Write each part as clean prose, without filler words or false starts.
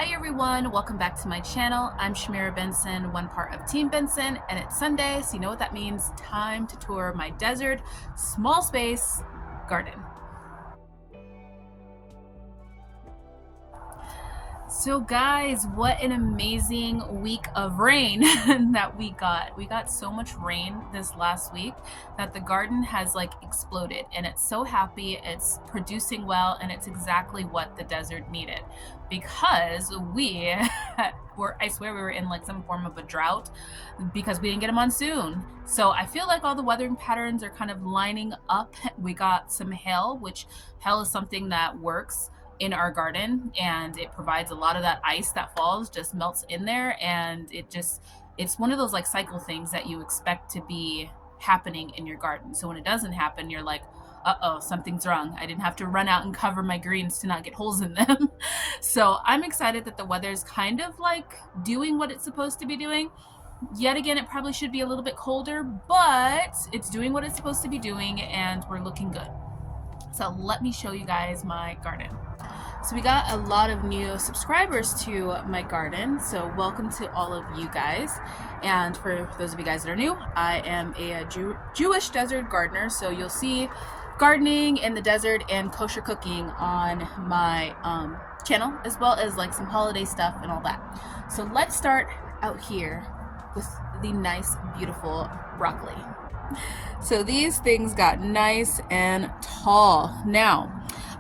Hi everyone, welcome back to my channel. I'm Shamira Benson, one part of Team Benson, and it's Sunday, so you know what that means. Time to tour my desert, small space garden. So guys, what an amazing week of rain that we got. We got so much rain this last week that the garden has like exploded, and it's so happy. It's producing well, and it's exactly what the desert needed, because we I swear we were in like some form of a drought because we didn't get a monsoon. So I feel like all the weathering patterns are kind of lining up. We got some hail, which hail is something that works in our garden, and it provides a lot of that ice that falls, just melts in there, and it's one of those like cycle things that you expect to be happening in your garden. So when it doesn't happen, you're like, uh-oh, something's wrong. I didn't have to run out and cover my greens to not get holes in them. So I'm excited that the weather's kind of like doing what it's supposed to be doing. Yet again, it probably should be a little bit colder, but it's doing what it's supposed to be doing, and we're looking good. So let me show you guys my garden. So we got a lot of new subscribers to my garden, so welcome to all of you guys. And for those of you guys that are new, I am a Jewish desert gardener, so you'll see gardening in the desert and kosher cooking on my channel, as well as like some holiday stuff and all that. So let's start out here with the nice, beautiful broccoli. So these things got nice and tall. Now,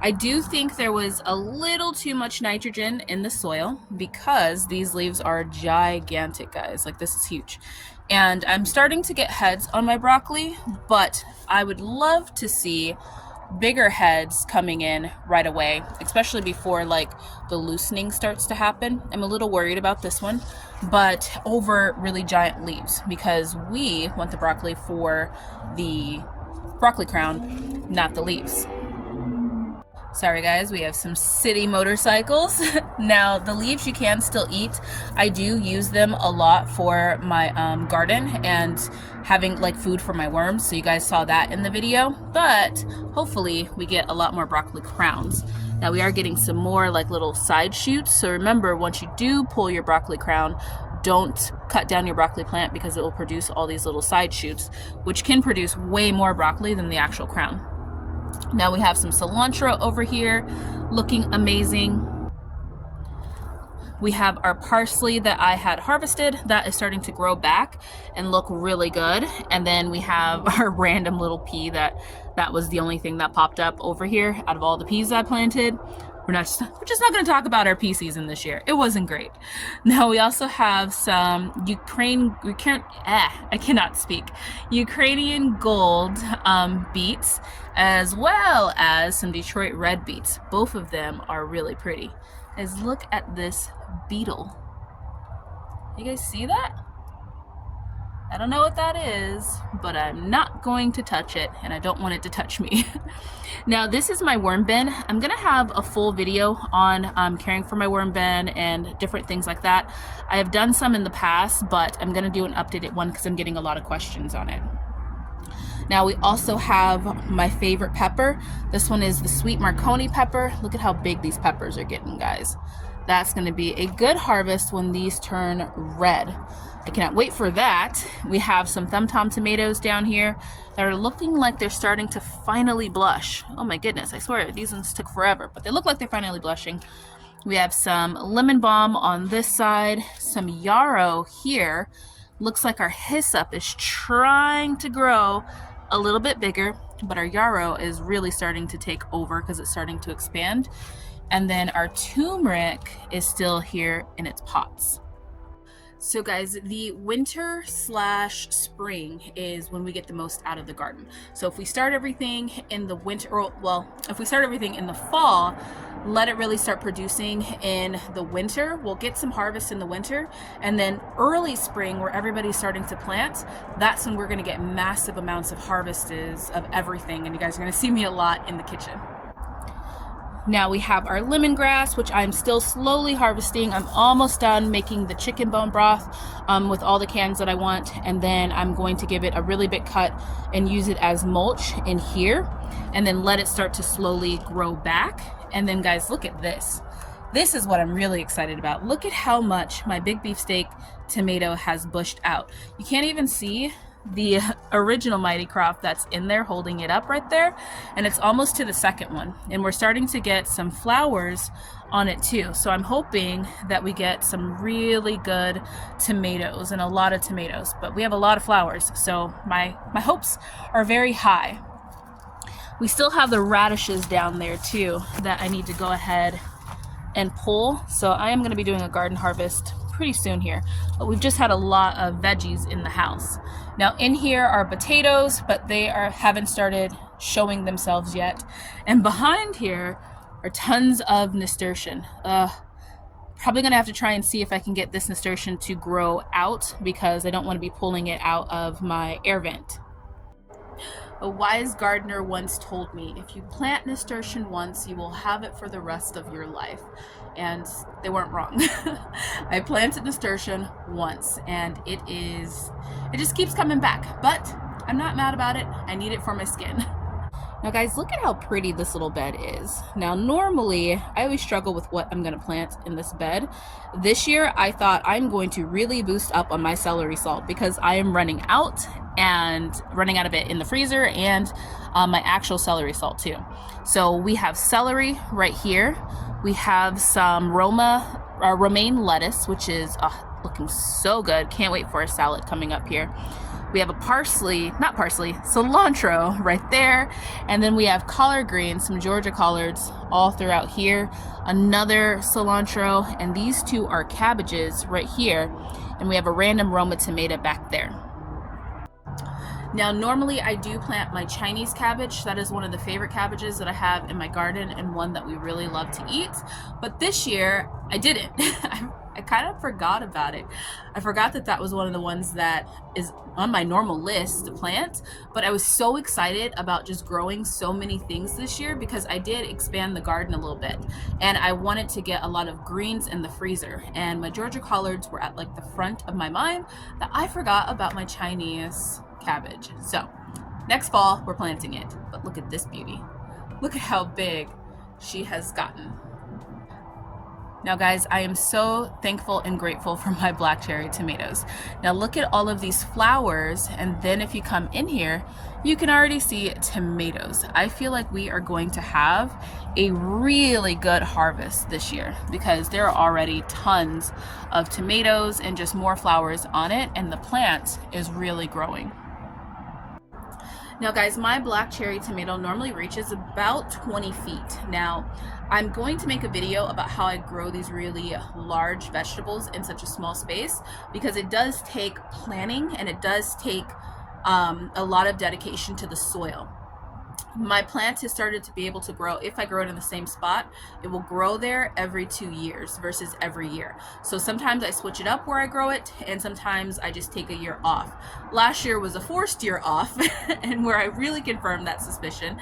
I do think there was a little too much nitrogen in the soil, because these leaves are gigantic, guys. Like, this is huge. And I'm starting to get heads on my broccoli, but I would love to see bigger heads coming in right away, especially before like the loosening starts to happen. I'm a little worried about this one, but over really giant leaves, because we want the broccoli for the broccoli crown, not the leaves. Sorry guys, we have some city motorcycles. Now, the leaves you can still eat. I do use them a lot for my garden and having like food for my worms, so you guys saw that in the video. But hopefully we get a lot more broccoli crowns. Now, we are getting some more like little side shoots, so remember, once you do pull your broccoli crown, don't cut down your broccoli plant, because it will produce all these little side shoots, which can produce way more broccoli than the actual crown. Now we have some cilantro over here looking amazing. We have our parsley that I had harvested that is starting to grow back and look really good. And then we have our random little pea that was the only thing that popped up over here out of all the peas I planted. We're just not going to talk about our pea season this year. It wasn't great. Now we also have some Ukrainian gold beets, as well as some Detroit red beets. Both of them are really pretty. Guys, look at this beetle. You guys see that? I don't know what that is, but I'm not going to touch it, and I don't want it to touch me. Now, this is my worm bin. I'm gonna have a full video on caring for my worm bin and different things like that. I have done some in the past, but I'm gonna do an updated one because I'm getting a lot of questions on it. Now, we also have my favorite pepper. This one is the sweet Marconi pepper. Look at how big these peppers are getting, guys. That's going to be a good harvest when these turn red. I cannot wait for that. We have some Thumb Tom tomatoes down here that are looking like they're starting to finally blush. Oh my goodness, I swear these ones took forever, but they look like they're finally blushing. We have some lemon balm on this side, some yarrow here. Looks like our hyssop is trying to grow a little bit bigger, but our yarrow is really starting to take over because it's starting to expand. And then our turmeric is still here in its pots. So guys, the winter slash spring is when we get the most out of the garden. So if we start everything in the winter, if we start everything in the fall, let it really start producing in the winter, we'll get some harvest in the winter. And then early spring, where everybody's starting to plant, that's when we're gonna get massive amounts of harvests of everything. And you guys are gonna see me a lot in the kitchen. Now we have our lemongrass, which I'm still slowly harvesting. I'm almost done making the chicken bone broth with all the cans that I want. And then I'm going to give it a really big cut and use it as mulch in here, and then let it start to slowly grow back. And then guys, look at this. This is what I'm really excited about. Look at how much my big beefsteak tomato has bushed out. You can't even see the original Mighty Crop that's in there holding it up right there, and it's almost to the second one, and we're starting to get some flowers on it too. So I'm hoping that we get some really good tomatoes and a lot of tomatoes, but we have a lot of flowers, so my hopes are very high. We still have the radishes down there too that I need to go ahead and pull, so I am going to be doing a garden harvest pretty soon here, but we've just had a lot of veggies in the house. Now in here are potatoes, but they haven't started showing themselves yet, and behind here are tons of nasturtium. Probably gonna have to try and see if I can get this nasturtium to grow out, because I don't want to be pulling it out of my air vent. A wise gardener once told me, if you plant nasturtium once, you will have it for the rest of your life. And they weren't wrong. I planted nasturtium once, and it just keeps coming back. But I'm not mad about it. I need it for my skin. Now guys, look at how pretty this little bed is. Now normally, I always struggle with what I'm gonna plant in this bed. This year, I thought I'm going to really boost up on my celery salt, because I am running out of it in the freezer, and my actual celery salt too. So we have celery right here. We have some romaine lettuce, which is looking so good. Can't wait for a salad coming up here. We have a cilantro right there. And then we have collard greens, some Georgia collards all throughout here. Another cilantro, and these two are cabbages right here. And we have a random Roma tomato back there. Now, normally I do plant my Chinese cabbage. That is one of the favorite cabbages that I have in my garden, and one that we really love to eat. But this year, I didn't. I kind of forgot about it. I forgot that that was one of the ones that is on my normal list to plant, but I was so excited about just growing so many things this year, because I did expand the garden a little bit, and I wanted to get a lot of greens in the freezer, and my Georgia collards were at like the front of my mind, that I forgot about my Chinese cabbage. So next fall we're planting it. But look at this beauty. Look at how big she has gotten. Now guys, I am so thankful and grateful for my black cherry tomatoes. Now look at all of these flowers, and then if you come in here, you can already see tomatoes. I feel like we are going to have a really good harvest this year, because there are already tons of tomatoes and just more flowers on it, and the plant is really growing. Now guys, my black cherry tomato normally reaches about 20 feet. Now, I'm going to make a video about how I grow these really large vegetables in such a small space, because it does take planning, and it does take a lot of dedication to the soil. My plant has started to be able to grow. If I grow it in the same spot, it will grow there every 2 years versus every year. So sometimes I switch it up where I grow it, and sometimes I just take a year off. Last year was a forced year off, and where I really confirmed that suspicion.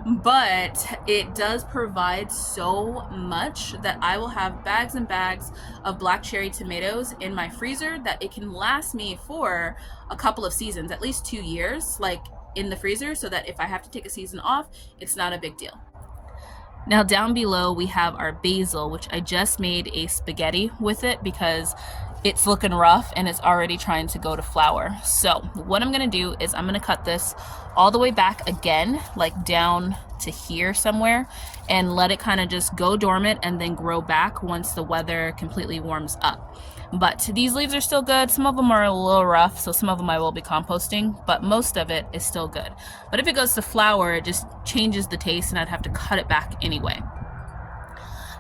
But it does provide so much that I will have bags and bags of black cherry tomatoes in my freezer, that it can last me for a couple of seasons, at least 2 years, like in the freezer, so that if I have to take a season off, it's not a big deal. Now down below we have our basil, which I just made a spaghetti with it because it's looking rough and it's already trying to go to flower. So what I'm gonna do is I'm gonna cut this all the way back again, like down to here somewhere, and let it kind of just go dormant and then grow back once the weather completely warms up. But these leaves are still good. Some of them are a little rough, so some of them I will be composting, but most of it is still good. But if it goes to flower, it just changes the taste, and I'd have to cut it back anyway.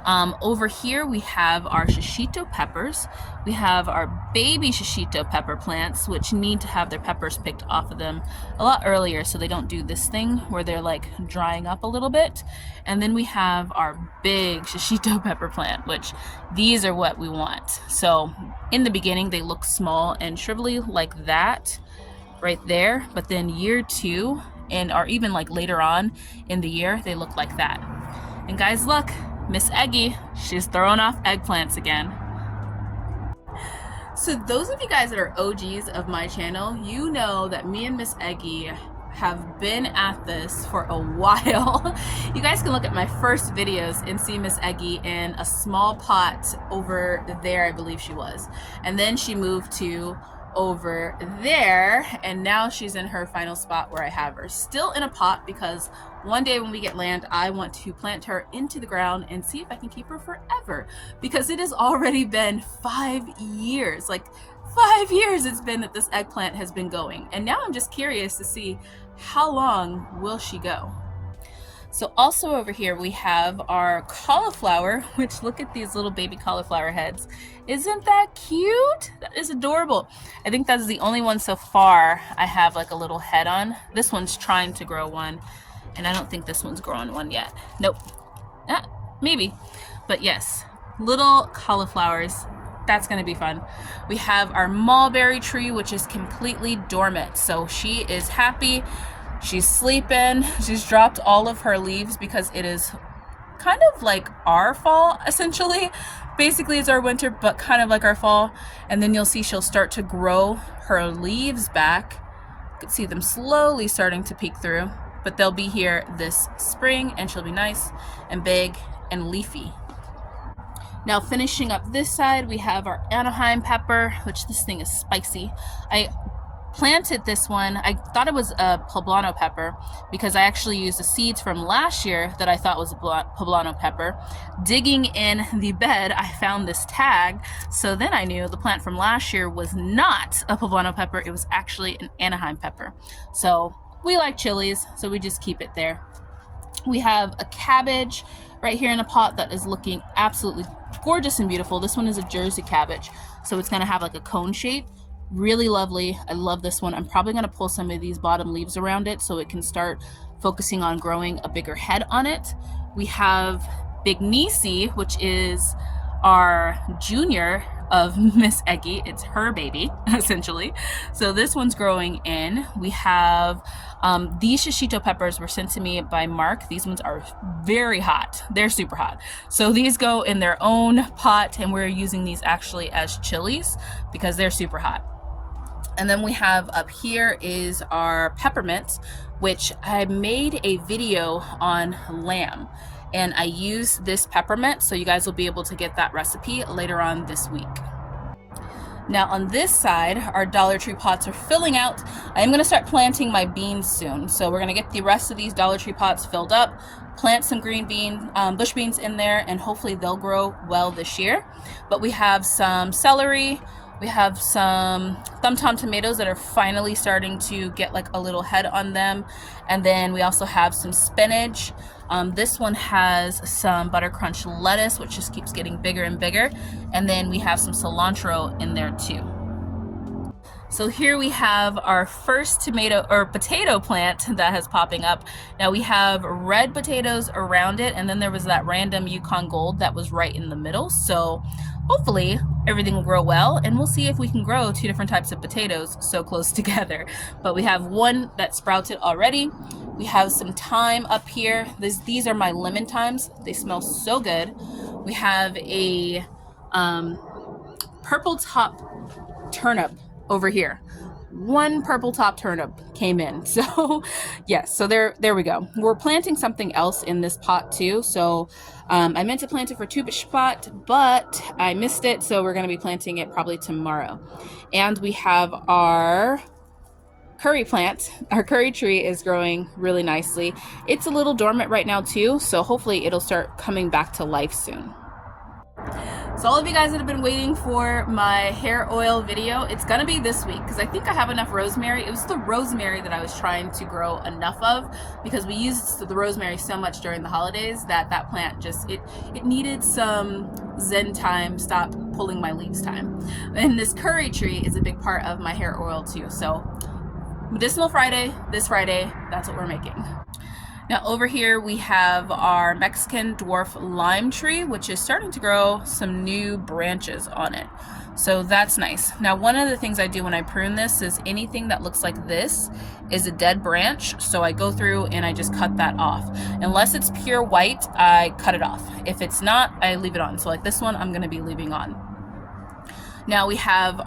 Over here we have our shishito peppers. We have our baby shishito pepper plants, which need to have their peppers picked off of them a lot earlier so they don't do this thing where they're like drying up a little bit. And then we have our big shishito pepper plant, which these are what we want. So in the beginning they look small and shrivelly like that right there, but then year 2 or even like later on in the year, they look like that. And guys, look, Miss Eggy, she's throwing off eggplants again. So those of you guys that are OGs of my channel, you know that me and Miss Eggy have been at this for a while. You guys can look at my first videos and see Miss Eggy in a small pot over there, I believe she was. And then she moved to over there, and now she's in her final spot where I have her still in a pot, because one day when we get land, I want to plant her into the ground and see if I can keep her forever, because it has already been 5 years, like 5 years it's been that this eggplant has been going, and now I'm just curious to see how long will she go. So also over here we have our cauliflower, which, look at these little baby cauliflower heads. Isn't that cute? That is adorable. I think that's the only one so far I have like a little head on. This one's trying to grow one, and I don't think this one's growing one yet. Nope. Maybe. But yes, little cauliflowers. That's gonna be fun. We have our mulberry tree, which is completely dormant. So she is happy. She's sleeping. She's dropped all of her leaves because it is kind of like our fall, essentially. Basically, it's our winter, but kind of like our fall. And then you'll see she'll start to grow her leaves back. You can see them slowly starting to peek through, but they'll be here this spring, and she'll be nice and big and leafy. Now, finishing up this side, we have our Anaheim pepper, which this thing is spicy. I planted this one. I thought it was a poblano pepper because I actually used the seeds from last year that I thought was a poblano pepper. Digging in the bed, I found this tag, so then I knew the plant from last year was not a poblano pepper. It was actually an Anaheim pepper. So we like chilies, so we just keep it there. We have a cabbage right here in a pot that is looking absolutely gorgeous and beautiful. This one is a Jersey cabbage, so it's going to have like a cone shape. Really lovely. I love this one. I'm probably going to pull some of these bottom leaves around it so it can start focusing on growing a bigger head on it. We have Big Nisi, which is our junior of Miss Eggy. It's her baby, essentially. So this one's growing in. We have these shishito peppers were sent to me by Mark. These ones are very hot. They're super hot. So these go in their own pot, and we're using these actually as chilies because they're super hot. And then we have up here is our peppermint, which I made a video on lamb, and I use this peppermint, so you guys will be able to get that recipe later on this week. Now on this side, our Dollar Tree pots are filling out. I am going to start planting my beans soon, so we're going to get the rest of these Dollar Tree pots filled up, plant some green bean, bush beans in there, and hopefully they'll grow well this year. But we have some celery. We have some thumb tom tomatoes that are finally starting to get like a little head on them. And then we also have some spinach. This one has some butter crunch lettuce, which just keeps getting bigger and bigger. And then we have some cilantro in there too. So here we have our first tomato or potato plant that has popping up. Now we have red potatoes around it, and then there was that random Yukon Gold that was right in the middle. So hopefully everything will grow well, and we'll see if we can grow 2 different types of potatoes so close together. But we have one that sprouted already. We have some thyme up here. These are my lemon thymes. They smell so good. We have a purple top turnip over here. One purple top turnip came in. So yes, so there we go. We're planting something else in this pot too. So I meant to plant it for 2-ish spot, but I missed it. So we're going to be planting it probably tomorrow. And we have our curry plant. Our curry tree is growing really nicely. It's a little dormant right now too. So hopefully it'll start coming back to life soon. So all of you guys that have been waiting for my hair oil video, it's gonna be this week because I think I have enough rosemary. It was the rosemary that I was trying to grow enough of because we used the rosemary so much during the holidays that plant just, it needed some zen time, stop pulling my leaves time. And this curry tree is a big part of my hair oil too. So Medicinal Friday, this Friday, that's what we're making. Now over here we have our Mexican dwarf lime tree, which is starting to grow some new branches on it. So that's nice. Now one of the things I do when I prune this is anything that looks like this is a dead branch. So I go through and I just cut that off. Unless it's pure white, I cut it off. If it's not, I leave it on. So like this one, I'm gonna be leaving on. Now we have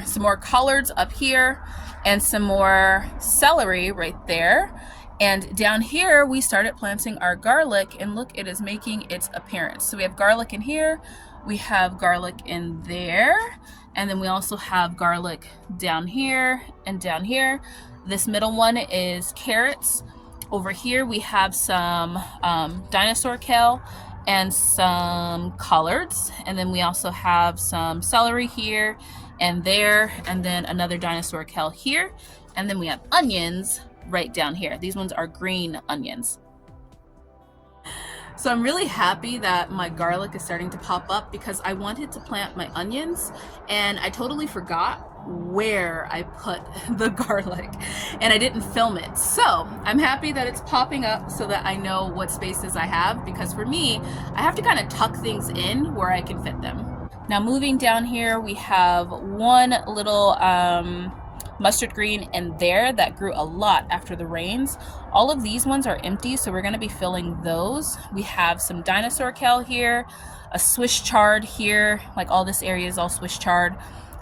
some more collards up here. and some more celery right there. And down here, we started planting our garlic, and look, it is making its appearance. So we have garlic in here, we have garlic in there, and then we also have garlic down here and down here. This middle one is carrots. Over here, we have some dinosaur kale and some collards. And then we also have some celery here and there, and then another dinosaur kale here. And then we have onions right down here. These ones are green onions. So I'm really happy that my garlic is starting to pop up because I wanted to plant my onions and I totally forgot where I put the garlic and I didn't film it. So I'm happy that it's popping up so that I know what spaces I have, because for me, I have to kind of tuck things in where I can fit them. Now moving down here, we have one little mustard green in there that grew a lot after the rains. All of these ones are empty, so we're going to be filling those. We have some dinosaur kale here, a Swiss chard here, like all this area is all Swiss chard.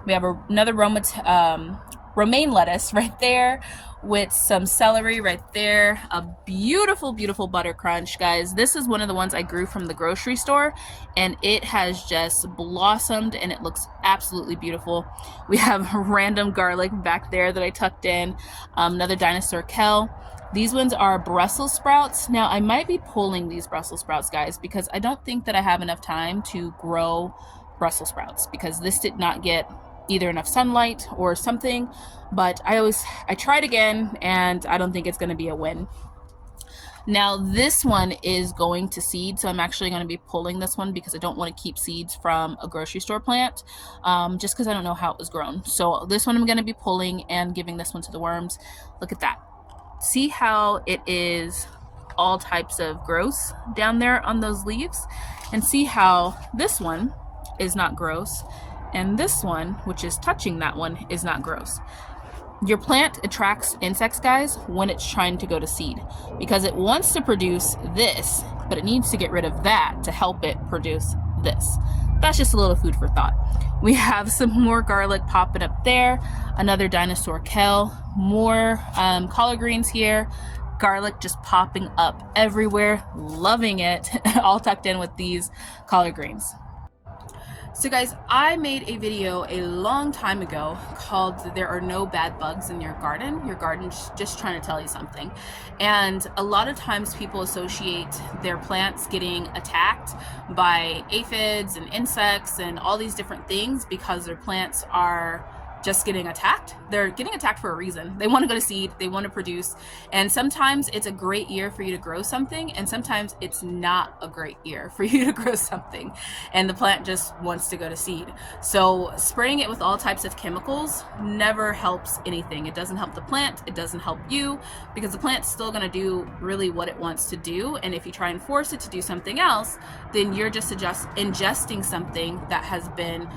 We have another romaine lettuce right there with some celery right there. A beautiful, beautiful butter crunch, guys. This is one of the ones I grew from the grocery store, and it has just blossomed and it looks absolutely beautiful. We have random garlic back there that I tucked in, another dinosaur kale. These ones are Brussels sprouts. Now I might be pulling these Brussels sprouts, guys, because I don't think that I have enough time to grow Brussels sprouts, because this did not get either enough sunlight or something, but I tried again and I don't think it's going to be a win. Now this one is going to seed, so I'm actually going to be pulling this one because I don't want to keep seeds from a grocery store plant, just because I don't know how it was grown. So this one I'm going to be pulling and giving this one to the worms. Look at that. See how it is all types of gross down there on those leaves, and see how this one is not gross, and this one, which is touching that one, is not gross. Your plant attracts insects, guys, when it's trying to go to seed, because it wants to produce this, but it needs to get rid of that to help it produce this. That's just a little food for thought. We have some more garlic popping up there, another dinosaur kale, more collard greens here, garlic just popping up everywhere, loving it, all tucked in with these collard greens. So guys, I made a video a long time ago called "There Are No Bad Bugs in Your Garden." Your garden's just trying to tell you something. And a lot of times people associate their plants getting attacked by aphids and insects and all these different things because their plants are just getting attacked. They're getting attacked for a reason. They want to go to seed, they want to produce, and sometimes it's a great year for you to grow something, and sometimes it's not a great year for you to grow something, and the plant just wants to go to seed. So spraying it with all types of chemicals never helps anything. It doesn't help the plant, it doesn't help you, because the plant's still going to do really what it wants to do, and if you try and force it to do something else, then you're just ingesting something that has been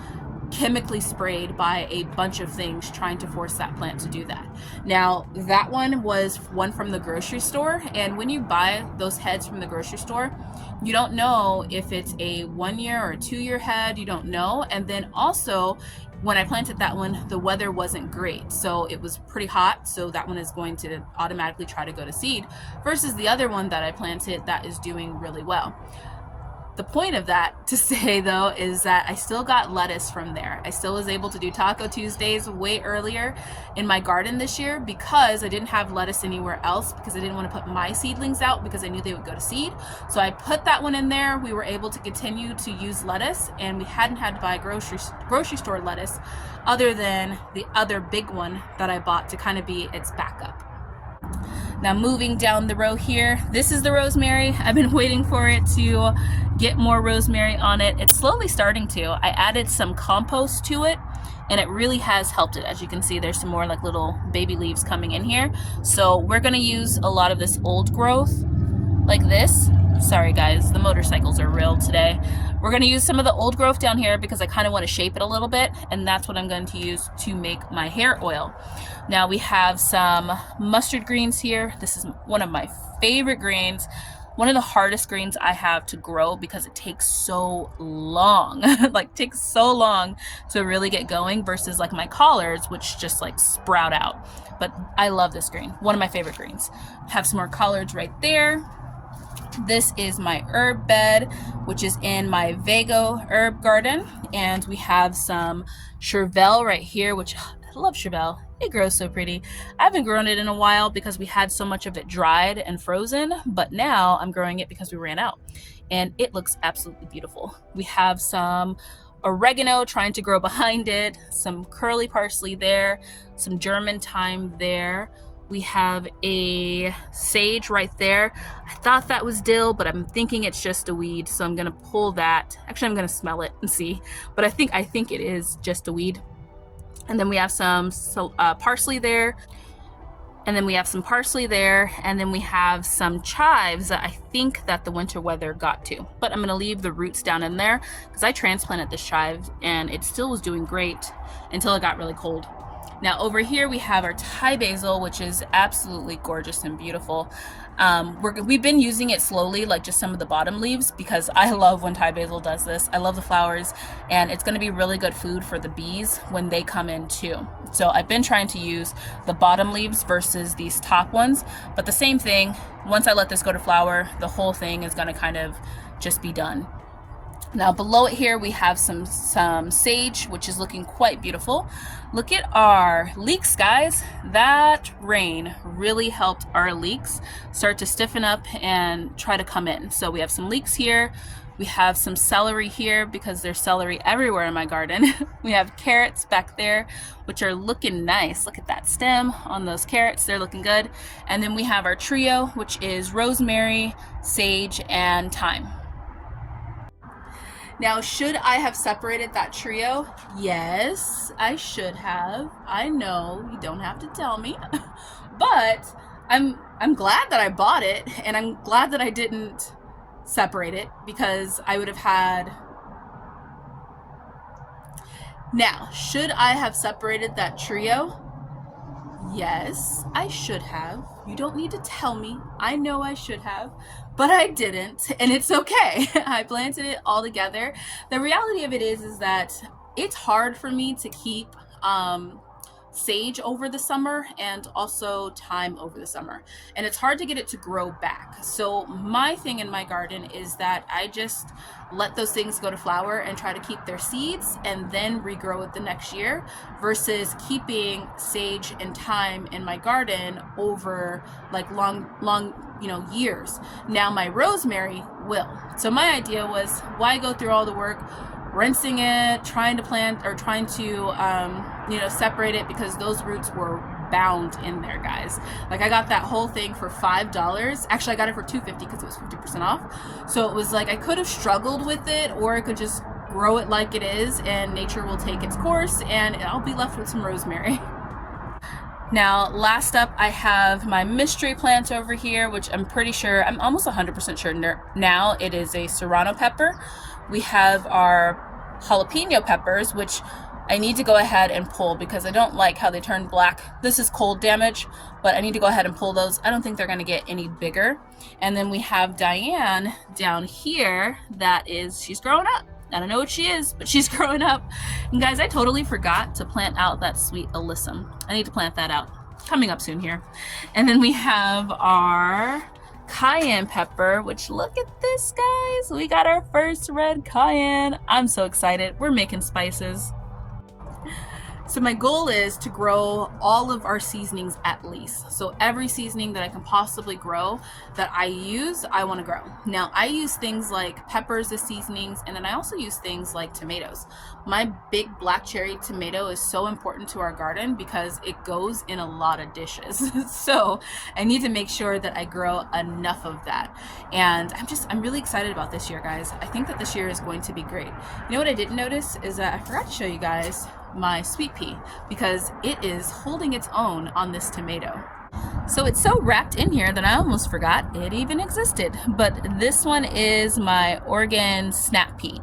chemically sprayed by a bunch of things trying to force that plant to do that. Now that one was one from the grocery store, and when you buy those heads from the grocery store, you don't know if it's a 1 year or a 2 year head, you don't know. And then also when I planted that one, the weather wasn't great, so it was pretty hot, so that one is going to automatically try to go to seed, versus the other one that I planted that is doing really well. The point of that to say though is that I still got lettuce from there. I still was able to do Taco Tuesdays way earlier in my garden this year because I didn't have lettuce anywhere else, because I didn't want to put my seedlings out because I knew they would go to seed. So I put that one in there. We were able to continue to use lettuce, and we hadn't had to buy grocery store lettuce other than the other big one that I bought to kind of be its backup. Now moving down the row here, this is the rosemary. I've been waiting for it to get more rosemary on it. It's slowly starting to. I added some compost to it and it really has helped it. As you can see, there's some more like little baby leaves coming in here. So we're gonna use a lot of this old growth like this. Sorry guys, the motorcycles are real today. We're gonna use some of the old growth down here because I kind of want to shape it a little bit, and that's what I'm going to use to make my hair oil. Now we have some mustard greens here. This is one of my favorite greens. one of the hardest greens I have to grow because it takes so long, like takes so long to really get going versus like my collards, which just like sprout out. But I love this green, one of my favorite greens. Have some more collards right there. This is my herb bed, which is in my Vego herb garden. And we have some chervil right here, which I love chervil. It grows so pretty. I haven't grown it in a while because we had so much of it dried and frozen, but now I'm growing it because we ran out. And it looks absolutely beautiful. We have some oregano trying to grow behind it, some curly parsley there, some German thyme there. We have a sage right there. I thought that was dill, but I'm thinking it's just a weed, so I'm gonna pull that. Actually, I'm gonna smell it and see, but I think it is just a weed. And then we have some parsley there. And then we have some parsley there, and then we have some chives that I think that the winter weather got to. But I'm gonna leave the roots down in there because I transplanted this chive and it still was doing great until it got really cold. Now over here we have our Thai basil, which is absolutely gorgeous and beautiful. We've been using it slowly, like just some of the bottom leaves, because I love when Thai basil does this. I love the flowers, and it's gonna be really good food for the bees when they come in too. So I've been trying to use the bottom leaves versus these top ones, but the same thing, once I let this go to flower, the whole thing is gonna kind of just be done. Now below it here we have some sage, which is looking quite beautiful. Look at our leeks, guys. That rain really helped our leeks start to stiffen up and try to come in. So we have some leeks here. We have some celery here because there's celery everywhere in my garden. We have carrots back there, which are looking nice. Look at that stem on those carrots. They're looking good. And then we have our trio, which is rosemary, sage, and thyme. Now, should I have separated that trio? Yes, I should have. I know, you don't have to tell me. But I'm glad that I bought it, and I'm glad that I didn't separate it because I would have had... Now, should I have separated that trio? Yes, I should have. You don't need to tell me. I know I should have, but I didn't, and it's okay. I planted it all together. The reality of it is that it's hard for me to keep sage over the summer and also thyme over the summer, and it's hard to get it to grow back. So my thing in my garden is that I just let those things go to flower and try to keep their seeds and then regrow it the next year, versus keeping sage and thyme in my garden over like long years. Now my rosemary will. So my idea was, why go through all the work rinsing it, trying to plant or trying to separate it, because those roots were bound in there, guys. Like, I got that whole thing for $5. Actually, I got it for $2.50 because it was 50% off. So it was like I could have struggled with it, or I could just grow it like it is and nature will take its course and I'll be left with some rosemary. Now, last up, I have my mystery plant over here, which I'm pretty sure, I'm almost 100% sure now it is a serrano pepper. We have our jalapeno peppers, which I need to go ahead and pull because I don't like how they turn black. This is cold damage, but I need to go ahead and pull those. I don't think they're going to get any bigger. And then we have Diane down here she's growing up. I don't know what she is, but she's growing up. And guys, I totally forgot to plant out that sweet alyssum. I need to plant that out. Coming up soon here. And then we have our cayenne pepper, which look at this, guys. We got our first red cayenne. I'm so excited. We're making spices. So my goal is to grow all of our seasonings at least. So every seasoning that I can possibly grow that I use, I want to grow. Now, I use things like peppers as seasonings, and then I also use things like tomatoes. My big black cherry tomato is so important to our garden because it goes in a lot of dishes. So I need to make sure that I grow enough of that. And I'm really excited about this year, guys. I think that this year is going to be great. You know what I didn't notice is that I forgot to show you guys my sweet pea, because it is holding its own on this tomato. So it's so wrapped in here that I almost forgot it even existed. But this one is my Oregon snap pea,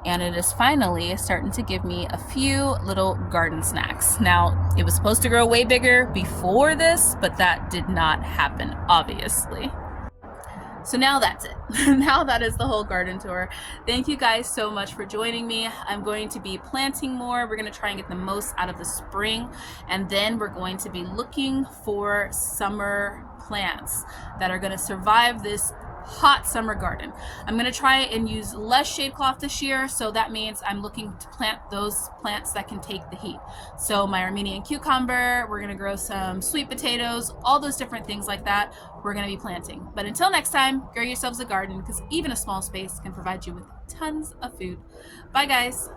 and it is finally starting to give me a few little garden snacks. Now, it was supposed to grow way bigger before this, but that did not happen, obviously. So now that's it. Now that is the whole garden tour. Thank you guys so much for joining me. I'm going to be planting more. We're going to try and get the most out of the spring, and then we're going to be looking for summer plants that are going to survive this hot summer garden. I'm going to try and use less shade cloth this year, so that means I'm looking to plant those plants that can take the heat. So my Armenian cucumber, we're going to grow some sweet potatoes, all those different things like that we're going to be planting. But until next time, grow yourselves a garden, because even a small space can provide you with tons of food. Bye guys.